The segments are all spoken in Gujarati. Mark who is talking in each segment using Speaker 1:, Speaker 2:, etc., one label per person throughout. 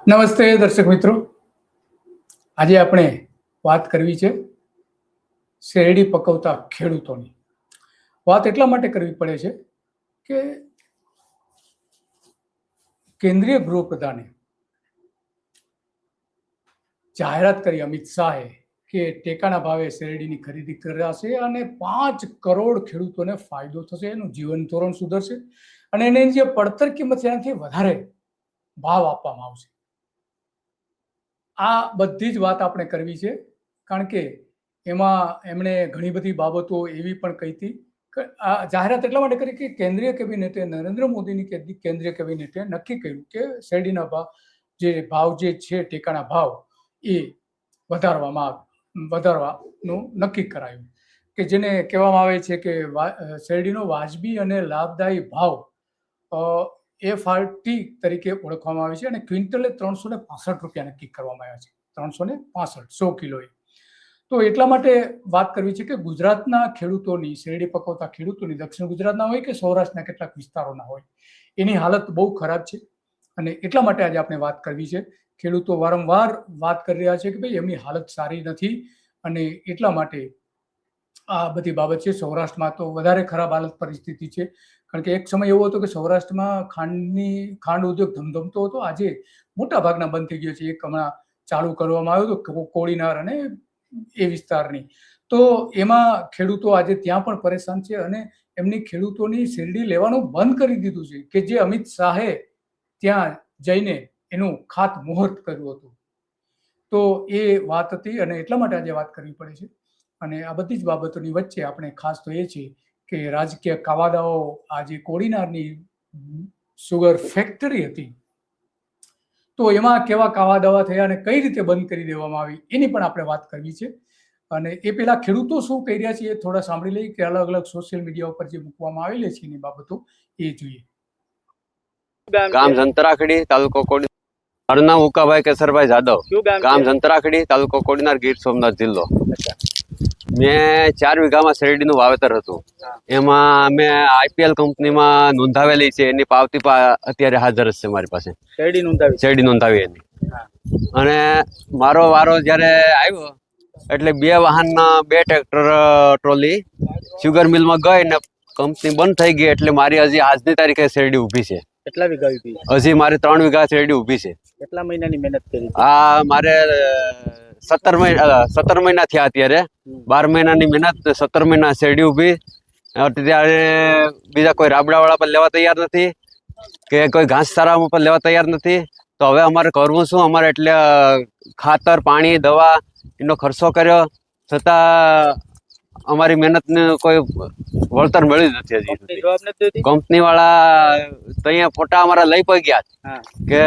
Speaker 1: નમસ્તે દર્શક મિત્રો, આજે આપણે વાત કરવી છે શેરડી પકવતા ખેડૂતોની. વાત એટલા માટે કરવી પડે છે કે કેન્દ્રીય ગૃહપ્રધાને જાહેરાત કરી અમિત શાહે કે ટેકાના ભાવે શેરડીની ખરીદી કરાશે અને 5 કરોડ ખેડૂતોને ફાયદો થશે, એનું જીવન ધોરણ સુધરશે અને એની જે પડતર કિંમત છે એનાથી વધારે ભાવ આપવામાં આવશે. આ બધી જ વાત આપણે કરવી છે, કારણ કે એમાં એમણે ઘણી બધી બાબતો એવી પણ કહી હતી કે આ જાહેરાત એટલા માટે કરી કે કેન્દ્રીય કેબિનેટે, નરેન્દ્ર મોદીની કેન્દ્રીય કેબિનેટે નક્કી કર્યું કે શેરડીના ભાવ જે છે ટેકાના ભાવ એ વધારવાનું નક્કી કરાયું, કે જેને કહેવામાં આવે છે કે શેરડીનો વાજબી અને લાભદાયી ભાવ FRP તરીકે ઓળખવામાં આવે છે અને ક્વિન્ટલે 365 રૂપિયા નક્કી કરવામાં આવ્યા છે. 365 100 કિલોએ. તો એટલા માટે વાત કરવી છે કે ગુજરાતના ખેડૂતોની, શેરડી પકવતા ખેડૂતોની, દક્ષિણ ગુજરાતના હોય કે સૌરાષ્ટ્રના કેટલાક વિસ્તારોના હોય, એની હાલત બહુ ખરાબ છે અને એટલા માટે આજે આપણે વાત કરવી છે. ખેડૂતો વારંવાર વાત કરી રહ્યા છે કે ભાઈ એમની હાલત સારી નથી અને એટલા માટે આ બધી બાબત છે. સૌરાષ્ટ્રમાં તો વધારે ખરાબ હાલત પરિસ્થિતિ છે, કારણ કે એક સમય એવો હતો કે સૌરાષ્ટ્રમાં ખાંડ ઉદ્યોગ ધમધમતો હતો. આજે મોટા ભાગના બંધ થઈ ગયો છે. એક હમણાં ચાલુ કરવામાં આવ્યો હતો કોડીનાર અને એ વિસ્તારની, તો એમાં ખેડૂતો આજે ત્યાં પણ પરેશાન છે અને એમની ખેડૂતોની શેરડી લેવાનું બંધ કરી દીધું છે, કે જે અમિત શાહે ત્યાં જઈને એનું ખાતમુહૂર્ત કર્યું હતું. તો એ વાત હતી અને એટલા માટે આજે વાત કરવી પડે છે. અને આ બધી જ બાબતોની વચ્ચે આપણે ખાસ તો એ છે કે રાજકીય કાવાદાઓ, આજે કોડીનારની સુગર ફેક્ટરી હતી તો એમાં કેવા કાવાદાવા થયા અને કઈ રીતે બંધ કરી દેવામાં આવી એની પણ આપણે વાત કરવી છે. અને એ પેલા ખેડૂતો શું કહી રહ્યા છે એ થોડા સાંભળી લઈએ, કે અલગ અલગ સોશિયલ મીડિયા ઉપર જે મૂકવામાં આવેલી છે એની બાબતો એ જોઈએ.
Speaker 2: ગામ જંતરાખડી, તાલુકો કોડી. મારું નામ ઉકાભાઈ કેસરભાઈ જાદવ, ગામ જંતરાખડી, તાલુકો કોડીનાર, ગીર સોમનાથ જિલ્લો. મેં 4 વીઘામાં શેરડીનું વાવેતર હતું. એમાં મેં IPL કંપનીમાં નોંધાવેલી છે, એની પાવતી અત્યારે હાજર છે મારી પાસે. શેરડી નોંધાવી એની. અને મારો વારો જ્યારે આવ્યો એટલે 2 વાહનના 2 ટ્રેક્ટર ટ્રોલી શુગર મિલમાં ગઈ ને કંપની બંધ થઈ ગઈ. એટલે મારી હજી આજની તારીખે શેરડી ઊભી છે.
Speaker 3: કેટલા વીઘા ઊભી?
Speaker 2: હજી મારે 3 વીઘા શેરડી ઊભી છે.
Speaker 3: કેટલા મહિનાની મહેનત કરી?
Speaker 2: આ મારે 17 મહિના થયા અત્યારે. 12 મહિનાની મહેનત, 17 મહિના શેરડી ઊભી. અત્યારે બીજા કોઈ રાબડાવાળા પર લેવા તૈયાર નથી કે કોઈ ઘાસચારા પર લેવા તૈયાર નથી. તો હવે અમારે કરવું શું? અમારે એટલે ખાતર, પાણી, દવા એનો ખર્ચો કર્યો છતાં અમારી મહેનતને કોઈ વળતર મળ્યું નથી હજી. કંપની વાળા અહીંયા ફોટા અમારા લઈ પણ ગયા કે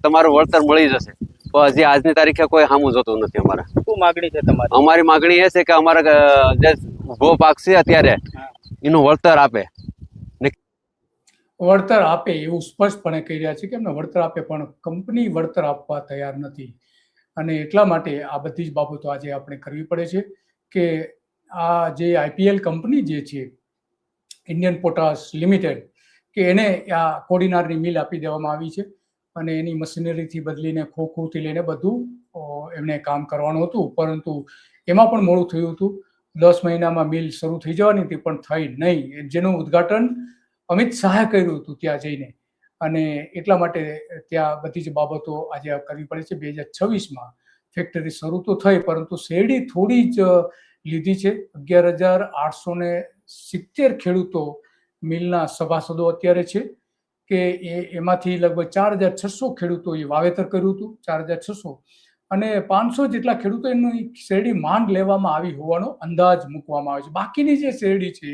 Speaker 2: તમારું વળતર મળી જશે, પણ હજી આજની તારીખે કોઈ સામું જોતું નથી. અમારે
Speaker 3: શું માગણી છે તમારી?
Speaker 2: અમારી માગણી એ છે કે અમારે જે ઉભો પાક છે અત્યારે એનું વળતર આપે.
Speaker 1: વળતર આપે એવું સ્પષ્ટપણે કહી રહ્યા છે કે એમને વળતર આપે, પણ કંપની વળતર આપવા તૈયાર નથી. અને એટલા માટે આ બધી જ બાબતો આજે આપણે કરવી પડે છે કે આ જે IPL કંપની જે છે, ઇન્ડિયન પોટાશ લિમિટેડ, કે એને આ કોડીનારની મિલ આપી દેવામાં આવી છે અને એની મશીનરીથી બદલીને ખોખુથી લઈને બધું એમને કામ કરવાનું હતું, પરંતુ એમાં પણ મોડું થયું હતું. 10 મહિનામાં મિલ શરૂ થઈ જવાની હતી પણ થઈ નહીં, જેનું ઉદ્ઘાટન અમિત શાહે કર્યું હતું ત્યાં જઈને. અને એટલા માટે ત્યાં બધી જ બાબતો આજે કરવી પડે છે. 2026માં ફેક્ટરી શરૂ તો થઈ, પરંતુ શેરડી થોડી જ લીધી છે. 11,870 ખેડૂતો મિલના સભાસદો અત્યારે છે, કે એમાંથી લગભગ 4,600 ખેડૂતોએ વાવેતર કર્યું હતું, 4,600, અને 500 જેટલા ખેડૂતો એની શેરડી માંડ લેવામાં આવી હોવાનો અંદાજ મૂકવામાં આવે છે. બાકીની જે શેરડી છે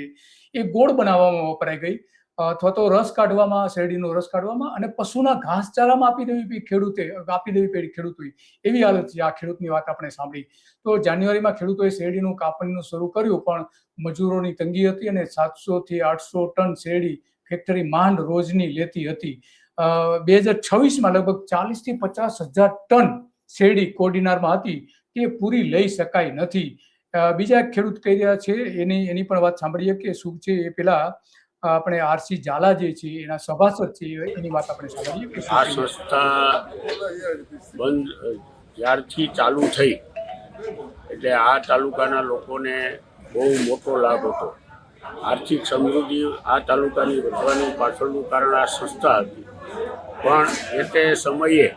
Speaker 1: એ ગોળ બનાવવામાં વપરાઈ ગઈ, અથવા તો રસ કાઢવામાં, શેરડીનો રસ કાઢવામાં અને પશુના ઘાસચારામાં આપી દેવી ખેડૂતોએ, એવી હાલત છે. આ ખેડૂતની વાત આપણે સાંભળી. તો જાન્યુઆરીમાં ખેડૂતોએ શેરડીનું કાપણીનું શરૂ કર્યું, પણ મજૂરોની તંગી હતી અને 700 થી 800 ટન શેરડી ફેક્ટરી માંડ રોજની લેતી હતી. 2026માં લગભગ 40 થી 50,000 ટન શેરડી કોડીનારમાં હતી, તે પૂરી લઈ શકાય નથી. બીજા એક ખેડૂત કહી રહ્યા છે, એની પણ વાત સાંભળીએ કે શું છે એ પેલા આપણે આરસી ઝાલા જે છે એના સભાસદ છે એની વાત આપણે સાંભળીએ કે શું
Speaker 4: આ
Speaker 1: કહીએ.
Speaker 4: સંસ્થા બંધ જ્યારથી ચાલુ થઈ એટલે આ તાલુકાના લોકોને બહુ મોટો લાભ હતો. આર્થિક સમૃદ્ધિ આ તાલુકાની વધવાની પાછળનું કારણ આ સંસ્થા હતી. પણ એ તે સમયે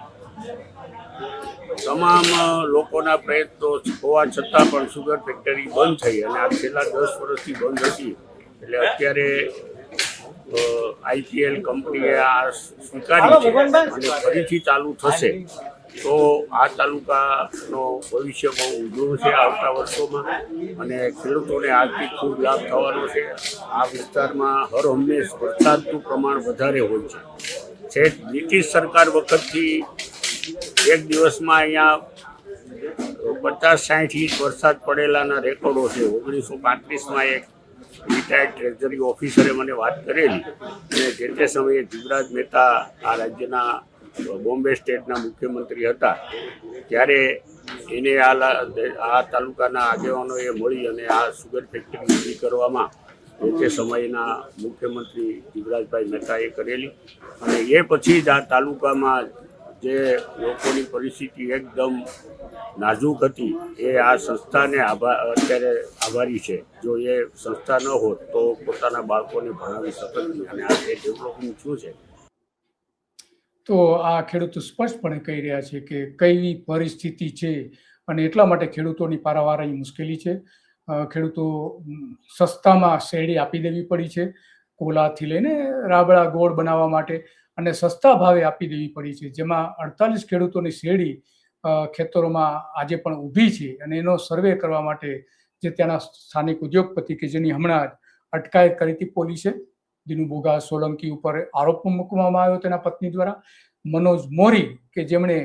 Speaker 4: તમામ લોકોના પ્રયત્નો હોવા છતાં પણ સુગર ફેક્ટરી બંધ થઈ અને આ છેલ્લા 10 વર્ષથી બંધ હતી. એટલે અત્યારે આઈપીએલ કંપનીએ આ સ્વીકારી છે અને ફરીથી ચાલુ થશે તો આ તાલુકાનો ભવિષ્ય બહુ ઉજળું છે આવતા વર્ષોમાં અને ખેડૂતોને આર્થિક ખૂબ લાભ થવાનો છે. આ વિસ્તારમાં હર હંમેશ વરસાદનું પ્રમાણ વધારે હોય છે. છેક બ્રિટિશ સરકાર વખતથી એક દિવસમાં અહીંયા 50-60 ઇંચ વરસાદ પડેલાના રેકોર્ડો છે. 1935માં એક રિટાયર્ડ ટ્રેઝરી ઓફિસરે મને વાત કરેલી અને જે તે સમયે જીવરાજ મહેતા આ રાજ્યના બોમ્બે સ્ટેટના મુખ્યમંત્રી હતા ત્યારે એને આ તાલુકાના આગેવાનોએ મળી અને આ સુગર ફેક્ટરી ઊભી કરવામાં જે તે સમયના મુખ્યમંત્રી જીવરાજભાઈ મહેતાએ કરેલી અને એ પછી જ આ તાલુકામાં જે લોકોની પરિસ્થિતિ એકદમ નાજુક હતી એ આ સંસ્થાને અત્યારે આભારી છે. જો એ સંસ્થા ન હોત તો પોતાના બાળકોને ભણાવી શકત નહીં અને આ જે ડેવલપમેન્ટ શું છે.
Speaker 1: તો આ ખેડૂતો સ્પષ્ટપણે કહી રહ્યા છે કે કઈ પરિસ્થિતિ છે અને એટલા માટે ખેડૂતોની પારાવાર અહીં મુશ્કેલી છે. ખેડૂતો સસ્તામાં શેરડી આપી દેવી પડી છે, કોલાથી લઈને રાબડા ગોળ બનાવવા માટે, અને સસ્તા ભાવે આપી દેવી પડી છે, જેમાં 48 ખેડૂતોની શેરડી ખેતરોમાં આજે પણ ઊભી છે. અને એનો સર્વે કરવા માટે જે ત્યાંના સ્થાનિક ઉદ્યોગપતિ કે જેની હમણાં અટકાયત કરી હતી પોલીસે, દિનુ બોગા સોલંકી ઉપર આરોપ મૂકવામાં આવ્યો તેના પત્ની દ્વારા, મનોજ મોરી કે જેમણે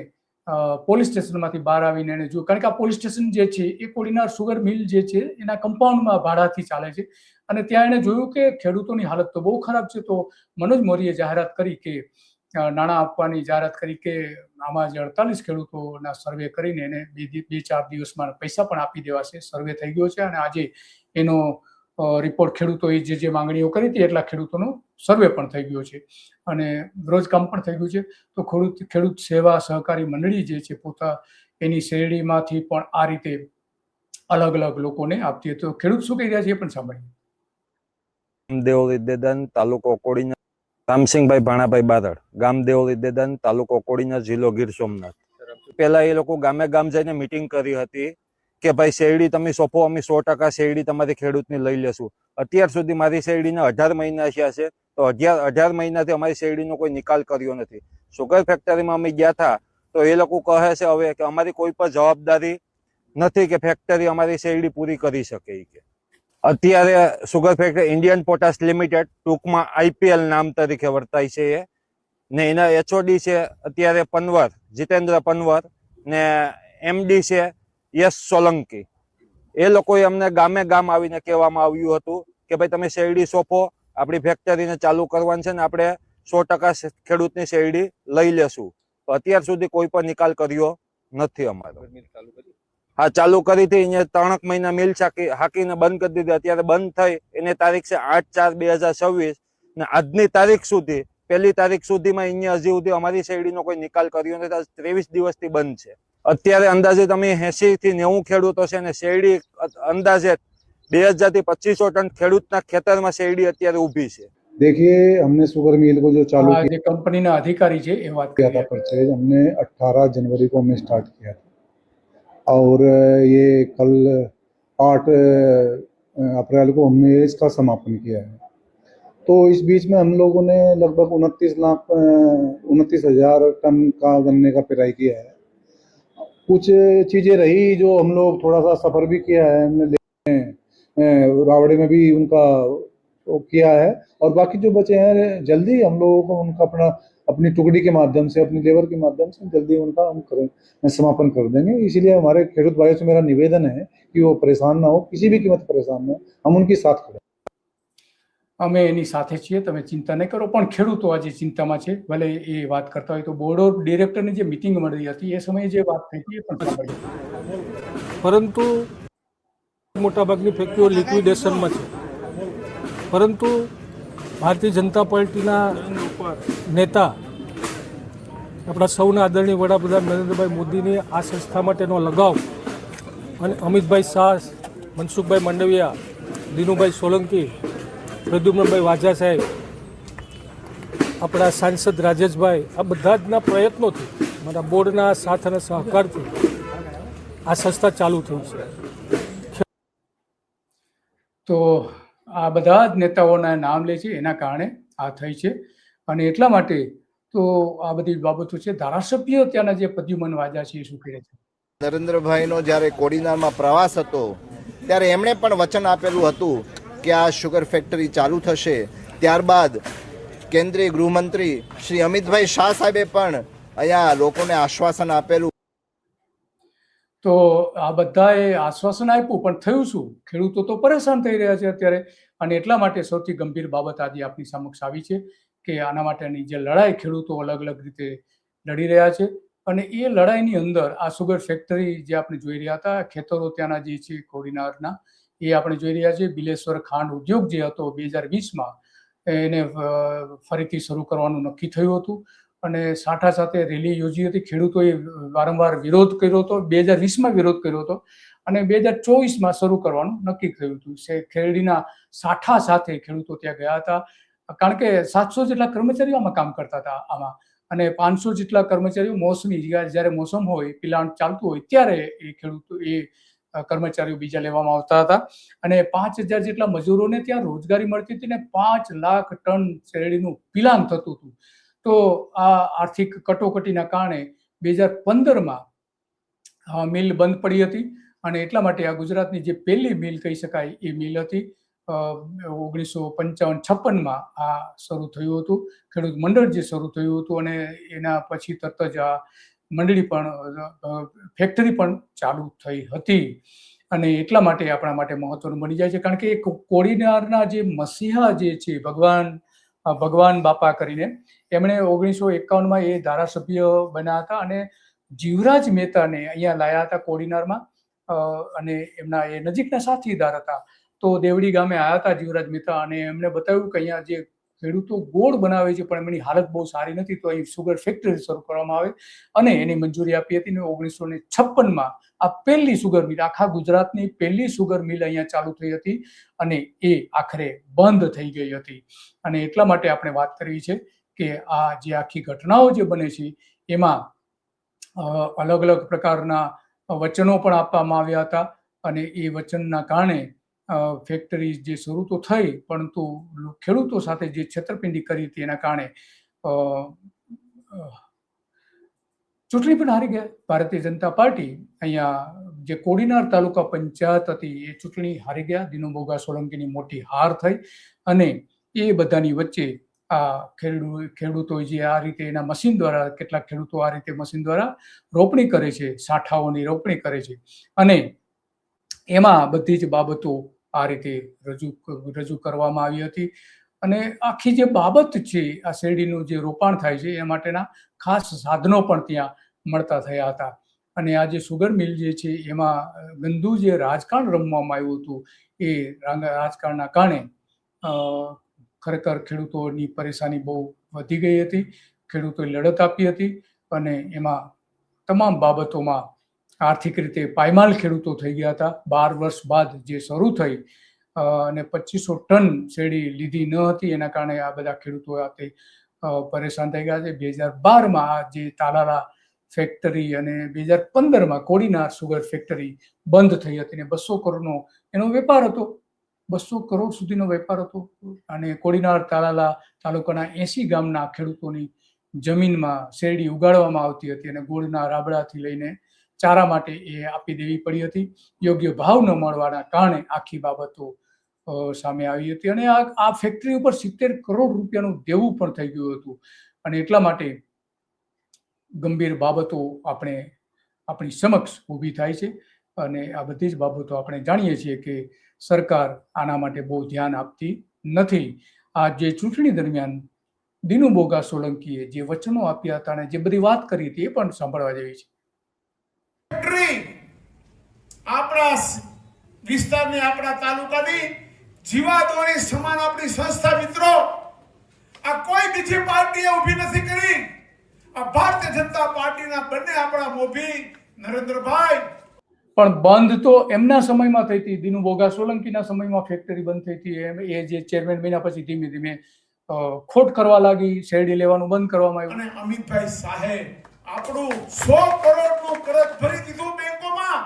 Speaker 1: પોલીસ સ્ટેશનમાંથી બહાર આવીને એને જોયું, કારણ કે આ પોલીસ સ્ટેશન જે છે એ કોડીનાર સુગર મિલ જે છે એના કમ્પાઉન્ડમાં ભાડાથી ચાલે છે અને ત્યાં એને જોયું કે ખેડૂતોની હાલત તો બહુ ખરાબ છે. તો મનોજ મોરીએ જાહેરાત કરી કે નાણાં આપવાની જાહેરાત કરી કે આમાં જે 48 ખેડૂતોના સર્વે કરીને એને 2-4 દિવસમાં પૈસા પણ આપી દેવાશે. સર્વે થઈ ગયો છે અને આજે એનો રિપોર્ટ ખેડૂતોએ જે માંગણીઓ કરી હતી એટલા ખેડૂતોનો સર્વે પણ થઈ ગયો છે અને રોજકામ પણ થઈ ગયું છે. તો ખેડૂત સેવા સહકારી મંડળી જે છે પોતા એની શેરડીમાંથી પણ આ રીતે અલગ અલગ લોકોને આપતી હતી. તો ખેડૂત શું કહી રહ્યા છે એ પણ સાંભળીએ.
Speaker 5: ગામદેવલી દેદાન, તાલુકો કોડીનાર. રામસિંહભાઈ ભાણાભાઈ બારડ, ગામદેવલી દેદાન, તાલુકો કોડીનાર, જિલ્લો ગીર સોમનાથ. પહેલા એ લોકો ગામે ગામ જઈને મીટિંગ કરી હતી કે ભાઈ શેરડી તમે સોંપો, અમે 100% શેરડી તમારી ખેડૂતની લઈ લેશું. અત્યાર સુધી મારી શેરડીના 18 મહિના થયા છે, તો 18 મહિનાથી અમારી શેરડીનો કોઈ નિકાલ કર્યો નથી. સુગર ફેક્ટરીમાં અમે ગયા હતા તો એ લોકો કહે છે હવે કે અમારી કોઈ પણ જવાબદારી નથી કે ફેક્ટરી અમારી શેરડી પૂરી કરી શકે. કે અત્યારે sugar factory Indian potash limited, ટૂંકમાં આઈપીએલ નામ તરીકે વર્તાય છે એ, ને એના એચઓડી છે અત્યારે પનવર, જીતેન્દ્ર પનવર, ને એમડી છે યશ સોલંકી. એ લોકોએ અમને ગામે ગામ આવીને કહેવામાં આવ્યું હતું કે ભાઈ તમે શેરડી સોંપો, આપણી ફેક્ટરીને ચાલુ કરવાની છે ને આપણે 100% ખેડૂતની શેરડી લઈ લેશું. તો અત્યાર સુધી કોઈ પણ નિકાલ કર્યો નથી અમારો. હા, ચાલુ કરી હતી, અહીંયા 3 મહિના મિલ હાકીને બંધ કરી દીધી. અત્યારે બંધ થઈ એની તારીખ છે 8/4/2026 ને આજની તારીખ સુધી, 1લી તારીખ સુધીમાં અહીંયા હજી સુધી અમારી શેરડીનો કોઈ નિકાલ કર્યો નથી. 23 દિવસથી બંધ છે. અત્યારે અંદાજે તમે 80 થી 90 ખેડૂતો છે અને શેરડી અંદાજે 2000 થી 2500 ટન ખેડૂતના ખેતરમાં શેરડી અત્યારે ઊભી છે.
Speaker 6: देखिए, हमने शुगर मिल को जो चालू
Speaker 1: જે કંપનીના અધિકારી છે એ વાત
Speaker 6: किया था परचेज, हमने 18 जनवरी को हमने स्टार्ट किया था और ये कल 8 अप्रैल को हमने इसका समापन किया है. तो इस बीच में हम लोगों ने लगभग 29,000 टन का गन्ने का पेराई किया है. कुछ चीज़ें रही जो हम लोग थोड़ा सा सफ़र भी किया है, हमने रावड़े में भी उनका किया है और बाकी जो बचे हैं जल्दी हम लोगों को उनका अपनी टुकड़ी के माध्यम से, अपनी लेबर के माध्यम से जल्दी उनका हम समापन कर देंगे. इसीलिए हमारे खेडूत भाइयों से मेरा निवेदन है कि वो परेशान ना हो, किसी भी कीमत परेशान ना हो, हम उनकी साथ खड़े.
Speaker 1: અમે એની સાથે છીએ, તમે ચિંતા નહીં કરો. પણ ખેડૂતો આજે ચિંતામાં છે. ભલે એ વાત કરતા હોય તો બોર્ડ ઓફ ડિરેક્ટરની જે મિટિંગ મળી હતી એ સમયે જે વાત થઈ હતી એ પણ સાંભળીએ.
Speaker 7: પરંતુ મોટાભાગની ફેક્ટરીઓ લિક્વિડેશનમાં છે. પરંતુ ભારતીય જનતા પાર્ટીના નેતા આપણા સૌના આદરણીય વડાપ્રધાન નરેન્દ્રભાઈ મોદીની આ સંસ્થા માટેનો લગાવ અને અમિતભાઈ શાહ, મનસુખભાઈ માંડવિયા, દિનુભાઈ સોલંકી, પ્રદ્યુમ્નભાઈ વાજા સાહેબ, આપણા સાંસદ રાજેશભાઈ, આ બધા જના પ્રયત્નોથી, મારા બોર્ડના સાથ અને સહકારથી આ સંસ્થા ચાલુ થઈ છે.
Speaker 1: તો આ બધા જ નેતાઓના નામ લે છે, એના કારણે આ થઈ છે. અને એટલા માટે તો આ બધી બાબતો છે. ધારાસભ્ય ત્યાંના જે પ્રદ્યુમન વાજા છે એ શું કહે છે?
Speaker 8: નરેન્દ્રભાઈનો જ્યારે કોડીનારમાં પ્રવાસ હતો ત્યારે એમણે પણ વચન આપેલું હતું કે આ શુગર ફેક્ટરી ચાલુ થશે. ત્યારબાદ કેન્દ્રીય ગૃહમંત્રી શ્રી અમિતભાઈ શાહ સાહેબે પણ અહીંયા લોકોને આશ્વાસન આપેલું.
Speaker 1: તો આ બધાએ આશ્વાસન આપ્યું, પણ થયું શું? ખેડૂતો તો પરેશાન થઈ રહ્યા છે અત્યારે. અને એટલા માટે સૌથી ગંભીર બાબત આજે આપની સમક્ષ આવી છે કે આના માટેની જે લડાઈ ખેડૂતો અલગ અલગ રીતે લડી રહ્યા છે. અને એ લડાઈની અંદર આ સુગર ફેક્ટરી જે આપણે જોઈ રહ્યા હતા, ખેતરો ત્યાંના જે છે કોડીનારના, એ આપણે જોઈ રહ્યા છીએ. બિલેશ્વર ખાંડ ઉદ્યોગ જે હતો 2020માં એને ફરીથી શરૂ કરવાનું નક્કી થયું હતું અને સાથે રેલી યોજી હતી. ખેડૂતોએ વારંવાર વિરોધ કર્યો હતો. 2020માં વિરોધ કર્યો હતો અને 2024માં શરૂ કરવાનું નક્કી થયું હતું. ખેડીના સાઠા સાથે ખેડૂતો ત્યાં ગયા હતા, કારણ કે 700 જેટલા કર્મચારીઓ આમાં કામ કરતા હતા આમાં, અને 500 જેટલા કર્મચારીઓ મોસમી, જ્યારે મોસમ હોય, પિલાણ ચાલતું હોય ત્યારે એ ખેડૂતો કર્મચારીઓ બીજા લેવામાં આવતા હતા. અને 5000 જેટલા મજૂરોને ત્યાં રોજગારી મળતી હતી ને 5 લાખ ટન શેરડીનું પિલાણ થતું હતું. તો આ આર્થિક કટોકટીના કારણે 2015માં મિલ બંધ પડી હતી. અને એટલા માટે આ ગુજરાતની જે પહેલી મિલ કહી શકાય એ મિલ હતી. 1955-56માં આ શરૂ થયું હતું, ખેડૂત મંડળ જે શરૂ થયું હતું. અને એના પછી તરત જ આ મંડળી પણ, ફેક્ટરી પણ ચાલુ થઈ હતી. અને એટલા માટે આપણા માટે મહત્વનું બની જાય છે, કારણ કે કોડીનારના જે મસીહા જે છે, ભગવાન બાપા કરીને, એમણે 1951માં એ ધારાસભ્ય બન્યા હતા અને જીવરાજ મહેતાને અહીંયા લાયા હતા કોડીનારમાં. અને એમના એ નજીકના સાથીદાર હતા. તો દેવડી ગામે આવ્યા હતા જીવરાજ મહેતા અને એમને બતાવ્યું કે અહીંયા જે ખેડૂતો ગોળ બનાવે છે પણ એમની હાલત બહુ સારી નથી, તો અહીં સુગર ફેક્ટરી શરૂ કરવામાં આવે. અને એની મંજૂરી આપી હતી. 1956માં આ પહેલી સુગર મિલ, આખા ગુજરાતની પહેલી સુગર મિલ અહીંયા ચાલુ થઈ હતી અને એ આખરે બંધ થઈ ગઈ હતી. અને એટલા માટે આપણે વાત કરવી છે કે આ જે આખી ઘટનાઓ જે બને છે એમાં અલગ અલગ પ્રકારના વચનો પણ આપવામાં આવ્યા હતા. અને એ વચનના કારણે ફેક્ટરી જે શરૂ તો થઈ, પરંતુ ખેડૂતો સાથે જે છેતરપિંડી કરી હતી એના કારણે ચૂંટણી પણ હારી ગયા. ભારતીય જનતા પાર્ટી અહીંયા જે કોડીનાર તાલુકા પંચાયત હતી એ ચૂંટણી હારી ગયા. દિનુભોગા સોલંકીની મોટી હાર થઈ. અને એ બધાની વચ્ચે આ ખેડૂતો જે આ રીતે એના મશીન દ્વારા, કેટલાક ખેડૂતો આ રીતે મશીન દ્વારા રોપણી કરે છે, સાઠાઓની રોપણી કરે છે. અને એમાં બધી જ બાબતો આ રીતે રજૂ કરવામાં આવી હતી. અને આખી જે બાબત છે, આ શેરડીનું જે રોપાણ થાય છે એ માટેના ખાસ સાધનો પણ ત્યાં મળતા થયા હતા. અને આ જે સુગર મિલ જે છે એમાં ગંદુ જે રાજકારણ રમવામાં આવ્યું હતું, એ રાજકારણના કારણે ખરેખર ખેડૂતોની પરેશાની બહુ વધી ગઈ હતી. ખેડૂતોએ લડત આપી હતી અને એમાં તમામ બાબતોમાં આર્થિક રીતે પાયમાલ ખેડૂતો થઈ ગયા હતા. 12 વર્ષ બાદ જે શરૂ થઈ અને 2500 ટન શેરડી લીધી ન હતી, એના કારણે આ બધા ખેડૂતો પરેશાન થઈ ગયા છે. 2012માં આ જે તાલાલા ફેક્ટરી અને 2015માં કોડીનાર સુગર ફેક્ટરી બંધ થઈ હતી. અને 200 કરોડનો એનો વેપાર હતો, 200 કરોડ સુધીનો વેપાર હતો. અને કોડીનાર તાલાલા તાલુકાના 80 ગામના ખેડૂતોની જમીનમાં શેરડી ઉગાડવામાં આવતી હતી અને ગોળના રાબડાથી લઈને ચારા માટે એ આપી દેવી પડી હતી. યોગ્ય ભાવ ન મળવાના કારણે આખી બાબતો સામે આવી હતી. અને આ ફેક્ટરી ઉપર 70 કરોડ રૂપિયાનું દેવું પણ થઈ ગયું હતું. અને એટલા માટે ગંભીર બાબતો આપણી સમક્ષ ઊભી થાય છે. અને આ બધી જ બાબતો આપણે જાણીએ છીએ કે સરકાર આના માટે બહુ ધ્યાન આપતી નથી. આ જે ચૂંટણી દરમિયાન દિનુભોગા સોલંકીએ જે વચનો આપ્યા હતા અને જે બધી વાત કરી હતી એ પણ સાંભળવા જેવી છે.
Speaker 9: આપણા વિસ્તારની, આપણા તાલુકાની જીવાદોરી સમાન આપણી સંસ્થા મિત્રો પાર્ટીએ ઊભી નથી કરી. આ ભારતીય જનતા પાર્ટીના બંને આપણા મોભી નરેન્દ્રભાઈ.
Speaker 1: પણ બંધ તો એમના સમયમાં થઈ હતી, દિનુ બોગા સોલંકીના સમયમાં ફેક્ટરી બંધ થઈ હતી. એ જે ચેરમેન બન્યા પછી ધીમે ધીમે ખોટ કરવા લાગી, શેરડી લેવાનું બંધ કરવામાં આવ્યું.
Speaker 9: અને અમિતભાઈ શાહે આપણું 100 કરોડનું કરજ ભરી દીધું બેંકોમાં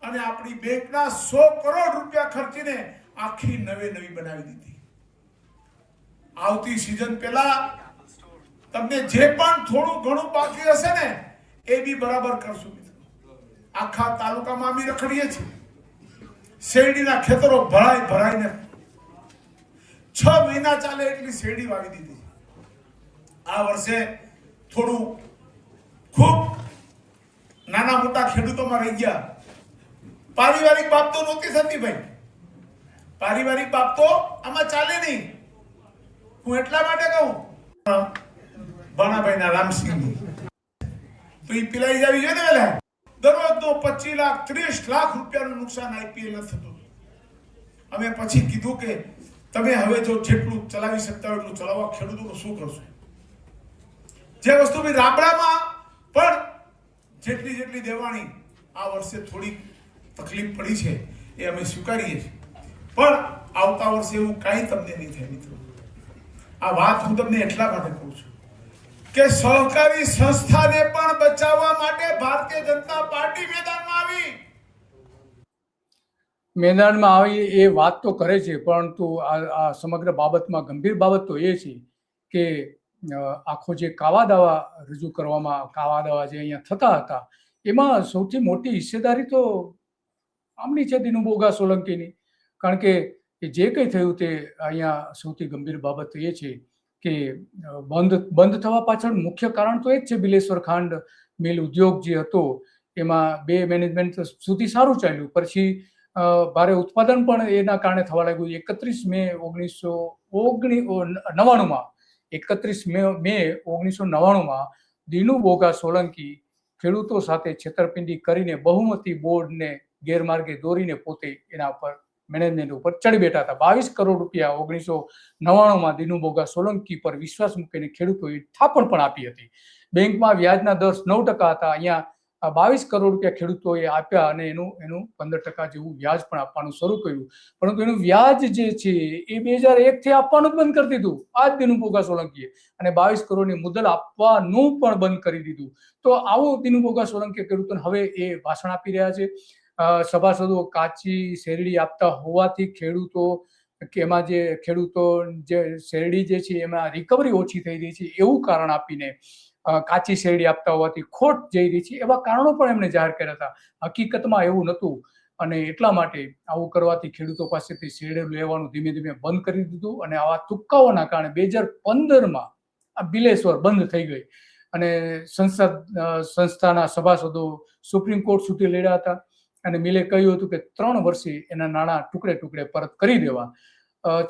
Speaker 9: અને આપણી બેંકના 100 કરોડ રૂપિયા ખર્ચીને આખી નવી બનાવી દીધી. આવતી સિઝન પહેલા તમને જે પણ થોડું ઘણું બાકી હશે ને એ બી બરાબર કરશું. આખા તાલુકામાં અમે રખડીએ છીએ. શેરડીના ખેતરો ભરાઈને 6 મહિના ચાલે એટલી શેરડી વાવી દીધી. આ વર્ષે થોડું ખૂબ નાના મોટા ખેડૂતોમાં રહી ગયા. પારિવારિક બાબતો નહોતી થતી ભાઈ. પારિવારિક બાબતો આમાં ચાલે નહીં. હું એટલા માટે કહું ભાણાભાઈના રામસિંહ તો એ પિલાઈ જાવી જોઈએ ને વેલા. દરરોજનો 25 લાખ 30 લાખ રૂપિયાનું નુકસાન આઈપીએલ થતું. અમે પછી કીધું કે તમે હવે જો જેટલું ચલાવી શકતા હોય એટલું ચલાવવા, ખેડૂતોનું શું કરશો? જે વસ્તુ બી રાબડામાં પણ જેટલી દેવાની આ વર્ષે થોડી તકલીફ પડી છે એ અમે સ્વીકારીએ છીએ. પણ આવતા વર્ષે એવું કાંઈ તમને નહીં થાય મિત્રો. આ વાત હું તમને એટલા માટે કહું છું કે સહકારી સંસ્થાને પણ બચાવવા માટે ભારતીય જનતા પાર્ટી
Speaker 1: મેદાનમાં આવી એ વાત તો કરે છે, પરંતુ આ સમગ્ર બાબતમાં ગંભીર બાબત તો એ છે કે આખો જે કાવા દાવા રજૂ કરવામાં, કાવા દાવા જે અહીંયા થતા હતા એમાં સૌથી મોટી હિસ્સેદારી તો આમની છે, દિનુ બોગા સોલંકીની. કારણ કે જે કંઈ થયું તે અહીંયા સૌથી ગંભીર બાબત એ છે કે બંધ થવા પાછળ મુખ્ય કારણ તો એ જ છે. બિલેશ્વર ખાંડ મિલ ઉદ્યોગ જે હતો એમાં 2 મેનેજમેન્ટ સુધી સારું ચાલ્યું, પછી ભારે ઉત્પાદન પણ એના કારણે થવા લાગ્યું. 31 મે 1999માં દિનુ બોગા સોલંકી ખેડૂતો સાથે છેતરપિંડી કરીને બહુમતી બોર્ડને ગેરમાર્ગે દોરીને પોતે એના ઉપર મેનેજમેન્ટ ઉપર ચડી બેઠા હતા. 22 કરોડ રૂપિયા 1999માં દિનુ બોગા સોલંકી પર વિશ્વાસ મૂકીને ખેડૂતોએ થાપણ પણ આપી હતી. બેંકમાં વ્યાજના દર 9% હતા. અહીંયા 22 કરોડ રૂપિયા ખેડૂતોએ આપ્યા અને એનું 15% જેવું વ્યાજ પણ આપવાનું શરૂ કર્યું. પરંતુ એનું વ્યાજ જે છે એ 2001થી આપવાનું જ બંધ કરી દીધું આ જ દિનુ બોગા સોલંકીએ, અને 22 કરોડની મુદ્દલ આપવાનું પણ બંધ કરી દીધું. તો આવું દિનુ બોગા સોલંકી ખેડૂતોને હવે એ ભાષણ આપી રહ્યા છે. સભાસદો કાચી શેરડી આપતા હોવાથી ખેડૂતો કે એમાં જે ખેડૂતો જે શેરડી જે છે એમાં રિકવરી ઓછી થઈ રહી છે એવું કારણ આપીને કાચી શેરડી આપતા હોવાથી ખોટ જઈ રહી છે એવા કારણો પણ એમણે જાહેર કર્યા હતા. હકીકતમાં એવું નહોતું, અને એટલા માટે આવું કરવાથી ખેડૂતો પાસેથી શેરડી લેવાનું ધીમે ધીમે બંધ કરી દીધું. અને આવા તુક્કાઓના કારણે 2015માં આ બિલેશ્વર બંધ થઈ ગઈ અને સંસ્થાના સભાસદો સુપ્રીમ કોર્ટ સુધી લડ્યા હતા અને મિલે કહ્યું હતું કે 3 વર્ષે એના નાણાં ટુકડે પરત કરી દેવા.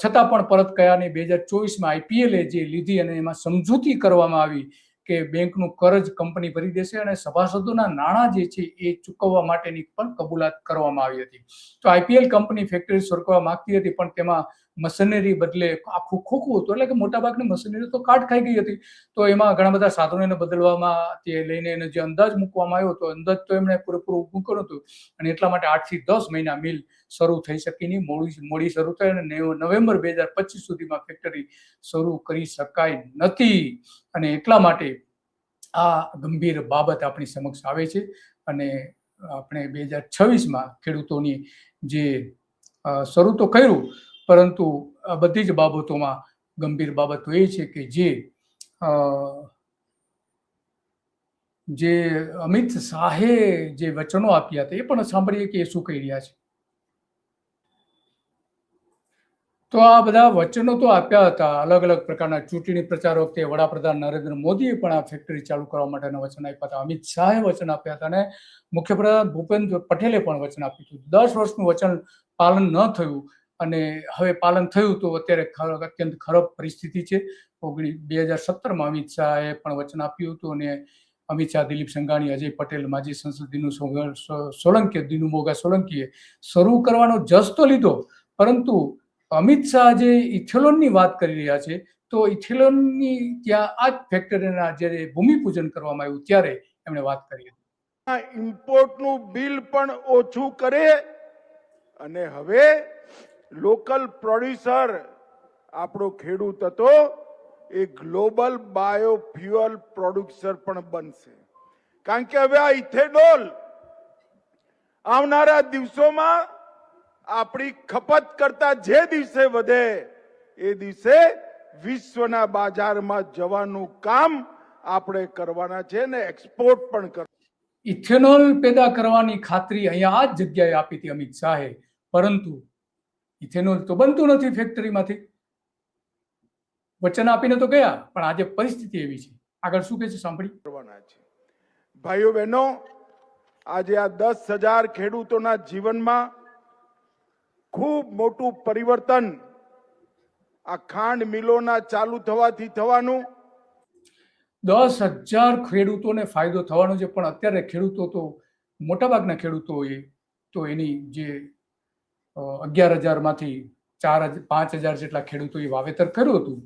Speaker 1: છતાં પણ પરત કર્યા નહીં. 2024માં આઈપીએલે જે લીધી અને એમાં સમજૂતી કરવામાં આવી કે બેંકનું કરજ કંપની ભરી દેશે અને સભાસદોના નાણાં જે છે એ ચૂકવવા માટેની પણ કબૂલાત કરવામાં આવી હતી. તો આઈપીએલ કંપની ફેક્ટરી શરૂ કરવા માંગતી હતી, પણ તેમાં મશીનરી બદલે આખું ખોખું હતું, એટલે કે મોટાભાગની મશીનરી તો કાટ ખાઈ ગઈ હતી. તો એમાં ઘણા બધા સાધનોને બદલવામાં તે લઈને એને જે અંદાજ મૂકવામાં આવ્યો હતો, અંદાજ તો એમણે પૂરેપૂરું મૂક્યું હતું, અને એટલા માટે 8 થી 10 મહિના મિલ શરૂ થઈ શકી નહીં. મોડી શરૂ થઈ અને નવેમ્બર 2025 સુધીમાં ફેક્ટરી શરૂ કરી શકાય નથી. અને એટલા માટે આ ગંભીર બાબત આપણી સમક્ષ આવે છે. અને આપણે 2026માં ખેડૂતોની જે શરૂ તો કર્યું, પરંતુ આ બધી જ બાબતોમાં ગંભીર બાબત તો એ છે કે જે અમિત શાહે જે વચનો આપ્યા હતા એ પણ સાંભળીએ કે એ શું કહી રહ્યા છે. તો આ બધા વચનો તો આપ્યા હતા અલગ અલગ પ્રકારના. ચૂંટણી પ્રચાર વખતે વડાપ્રધાન નરેન્દ્ર મોદીએ પણ આ ફેક્ટરી ચાલુ કરવા માટેના વચન આપ્યા હતા. અમિત શાહે વચન આપ્યા હતા અને મુખ્યપ્રધાન ભૂપેન્દ્ર પટેલે પણ વચન આપ્યું હતું. 10 વર્ષનું વચન પાલન ન થયું અને હવે પાલન થયું તો અત્યારે અત્યંત ખરાબ પરિસ્થિતિ છે. 2017માં અમિત શાહે પણ વચન આપ્યું હતું અને અમિત શાહ, દિલીપ સંઘાણી, અજય પટેલ, માજી સંસદ દિનુ બોગા સોલંકીએ શરૂ કરવાનો જસ તો લીધો, પરંતુ અમિત શાહ જે ઇથેનોલની વાત કરી રહ્યા છે, તો ઇથેનોલની ત્યાં આ જ ફેક્ટરીના જ્યારે ભૂમિપૂજન કરવામાં આવ્યું ત્યારે એમણે વાત કરી હતી.
Speaker 9: ઇમ્પોર્ટનું બિલ પણ ઓછું કરે અને હવે લોકલ પ્રોડ્યુસર આપણો ખેડૂત હતો એ ગ્લોબલ બાયોફ્યુઅલ પ્રોડ્યુસર પણ બનશે. કારણ કે હવે આ ઇથેનોલ આવનારા દિવસોમાં આપણી ખપત કરતા જે દિવસે વધે એ દિવસે વિશ્વના બજારમાં જવાનું કામ આપણે કરવાના છે ને એક્સપોર્ટ પણ કરવાના.
Speaker 1: ઇથેનોલ પેદા કરવાની ખાતરી અહીંયા આ જ જગ્યાએ આપી હતી અમિત શાહે, પરંતુ ઇથેનોલ તો બનતું નથી ફેક્ટરીમાંથી. વચન આપીને તો ગયા, પણ આજે પરિસ્થિતિ એવી છે. આગળ શું કહે છે સાંભળી.
Speaker 9: ભાઈઓ બહેનો, આજે આ 10,000 ખેડૂતોના જીવનમાં ખૂબ મોટું પરિવર્તન આ ખાંડ મિલોના ચાલુ થવાથી થવાનું.
Speaker 1: 10,000 ખેડૂતોને ફાયદો થવાનો છે, પણ અત્યારે ખેડૂતો તો મોટાભાગના ખેડૂતોએ તો એની જે 11,000માંથી 5,000 જેટલા ખેડૂતોએ વાવેતર કર્યું હતું,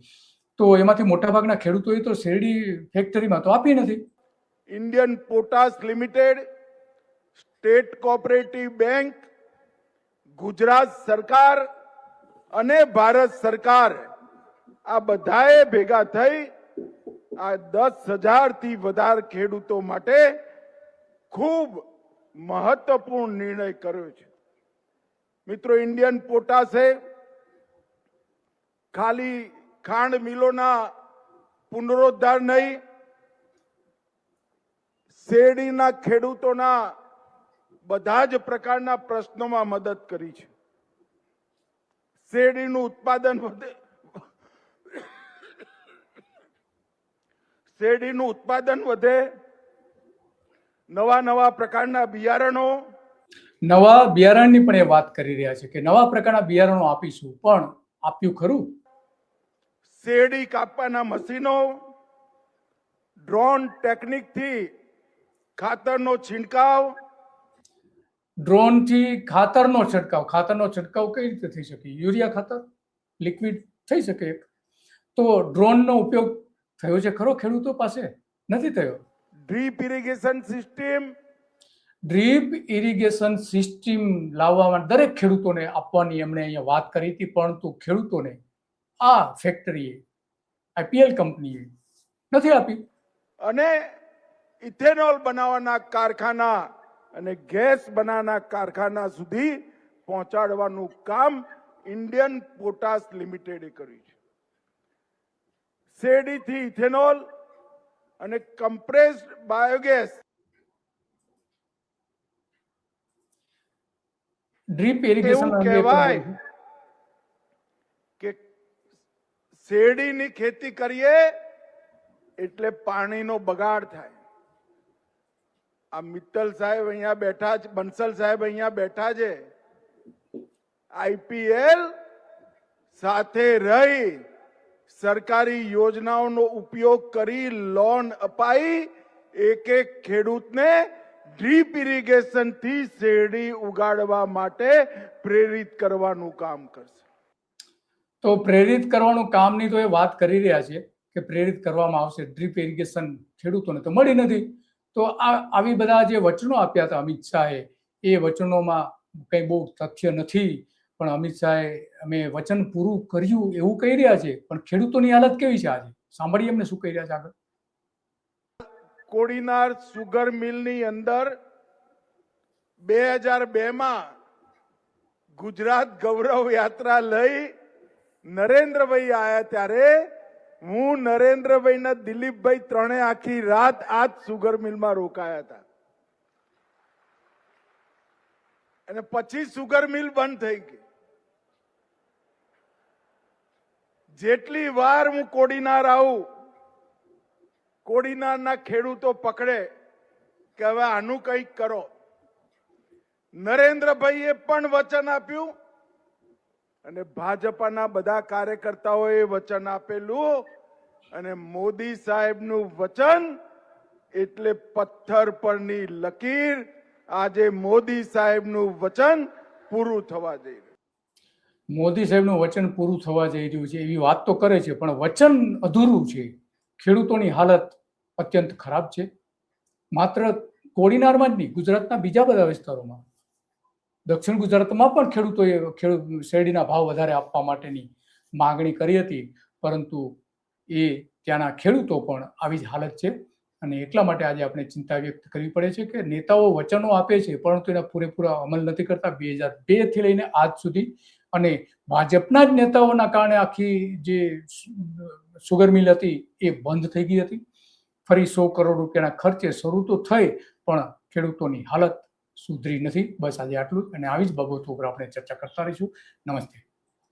Speaker 1: તો એમાંથી મોટાભાગના ખેડૂતોએ તો શેરડી ફેક્ટરીમાં તો આપી નથી.
Speaker 9: Indian potash limited, state cooperative bank, Gujarat સરકાર અને ભારત સરકાર આ બધાએ ભેગા થઈ આ 10,000 થી વધારે ખેડૂતો માટે ખૂબ મહત્વપૂર્ણ નિર્ણય કર્યો છે. મિત્રો, ઇન્ડિયન પોટાશે ખાલી ખાંડ મિલોના પુનરોદ્ધાર નહીં, શેરડીના ખેડૂતોના બધા જ પ્રકારના પ્રશ્નોમાં મદદ કરી છે. શેરડીનું ઉત્પાદન વધે, શેરડીનું ઉત્પાદન વધે, નવા પ્રકારના બિયારણો,
Speaker 1: નવા બિયારણની પણ એ વાત કરી રહ્યા છે કે નવા પ્રકારના બિયારણો આપીશું, પણ આપ્યું ખરું?
Speaker 9: શેરડી કાપવાના મશીનો, ડ્રોન ટેકનિકથી ખાતરનો છિડકાવ,
Speaker 1: ડ્રોનથી ખાતરનો છંટકાવ કઈ રીતે થઈ શકે? યુરિયા ખાતર લિક્વિડ થઈ શકે, તો ડ્રોનનો ઉપયોગ થયો છે ખરો ખેડૂતો પાસે? નથી થયો.
Speaker 9: Drip irrigation system,
Speaker 1: drip irrigation system લાવવામાં દરેક ખેડૂતોને આપવાની એમણે અહીંયા વાત કરી હતી, પરંતુ ખેડૂતોને આ ફેક્ટરીએ, આઈપીએલ કંપનીએ નથી આપી.
Speaker 9: અને ઇથેનોલ બનાવવાના કારખાના અને ગેસ બનાવવાના કારખાના સુધી પહોંચાડવાનું કામ ઇન્ડિયન પોટાશ લિમિટેડે કર્યું છે. શેરડીથી ઇથેનોલ અને કમ્પ્રેસ્ડ બાયોગેસ,
Speaker 1: ડ્રીપ ઇરિગેશન
Speaker 9: એવું કહેવાય કે શેરડીની ખેતી કરીએ એટલે પાણીનો બગાડ થાય. આ મિત્તલ સાહેબ અહીંયા બેઠા છે, બંસલ સાહેબ અહીંયા બેઠા છે, આઈપીએલ સાથે રહી સરકારી યોજનાઓનો ઉપયોગ કરી લોન અપાઈ એક ખેડૂતને ડ્રીપ ઇરિગેશન થી શેરડી ઉગાડવા માટે પ્રેરિત કરવાનું કામ કરશે.
Speaker 1: તો પ્રેરિત કરવાનું કામની તો એ વાત કરી રહ્યા છે કે પ્રેરિત કરવામાં આવશે. ડ્રીપ ઇરિગેશન ખેડૂતોને તો મળી નથી. તો આવી બધા જે વચનો આપ્યા હતા અમિત શાહે, એ વચનોમાં કંઈ બહુ તથ્ય નથી, પણ અમિત શાહે અમે વચન પૂરું કર્યું એવું કહી રહ્યા છે. પણ ખેડૂતોની હાલત કેવી છે આજે? સાંભળીએ એમને શું કહી રહ્યા છે આગળ.
Speaker 9: કોડીનાર સુગર મિલની અંદર 2002માં ગુજરાત ગૌરવ યાત્રા લઈ નરેન્દ્રભાઈ આયા ત્યારે હું, નરેન્દ્રભાઈ ને દિલીપભાઈ ત્રણે આખી રાત આ જ સુગર મિલમાં રોકાયા હતા. અને પછી સુગર મિલ બંધ થઈ ગઈ. જેટલી વાર હું કોડીનાર આવું, કોડીનારના ખેડૂતો પકડે કે હવે આનું કંઈક કરો. નરેન્દ્રભાઈએ પણ વચન આપ્યું અને ભાજપાના બધા કાર્યકર્તાઓએ વચન આપેલું, અને મોદી સાહેબનું વચન એટલે પથ્થર પરની લકીર. આજે મોદી સાહેબનું વચન પૂરું થવા જઈ રહ્યું.
Speaker 1: મોદી સાહેબનું વચન પૂરું થવા જઈ રહ્યું છે એવી વાત તો કરે છે, પણ વચન અધૂરું છે. ખેડૂતોની હાલત અત્યંત ખરાબ છે. માત્ર કોડીનારમાં જ નહીં, ગુજરાતના બીજા બધા વિસ્તારોમાં, દક્ષિણ ગુજરાતમાં પણ ખેડૂતોએ શેરડીના ભાવ વધારે આપવા માટેની માગણી કરી હતી, પરંતુ એ ત્યાંના ખેડૂતો પણ આવી જ હાલત છે. અને એટલા માટે આજે આપણે ચિંતા વ્યક્ત કરવી પડે છે કે નેતાઓ વચનો આપે છે પરંતુ એના પૂરેપૂરા અમલ નથી કરતા. 2002 થી લઈને આજ સુધી, અને ભાજપના જ નેતાઓના કારણે આખી જે સુગર મિલ હતી એ બંધ થઈ ગઈ હતી. ફરી 100 કરોડ રૂપિયાના ખર્ચે શરૂ તો થઈ, પણ ખેડૂતોની હાલત સુધરી નથી. બસ આજે આટલું જ, અને આવી જ બાબતો ઉપર આપણે ચર્ચા કરતા રહીશું. નમસ્તે.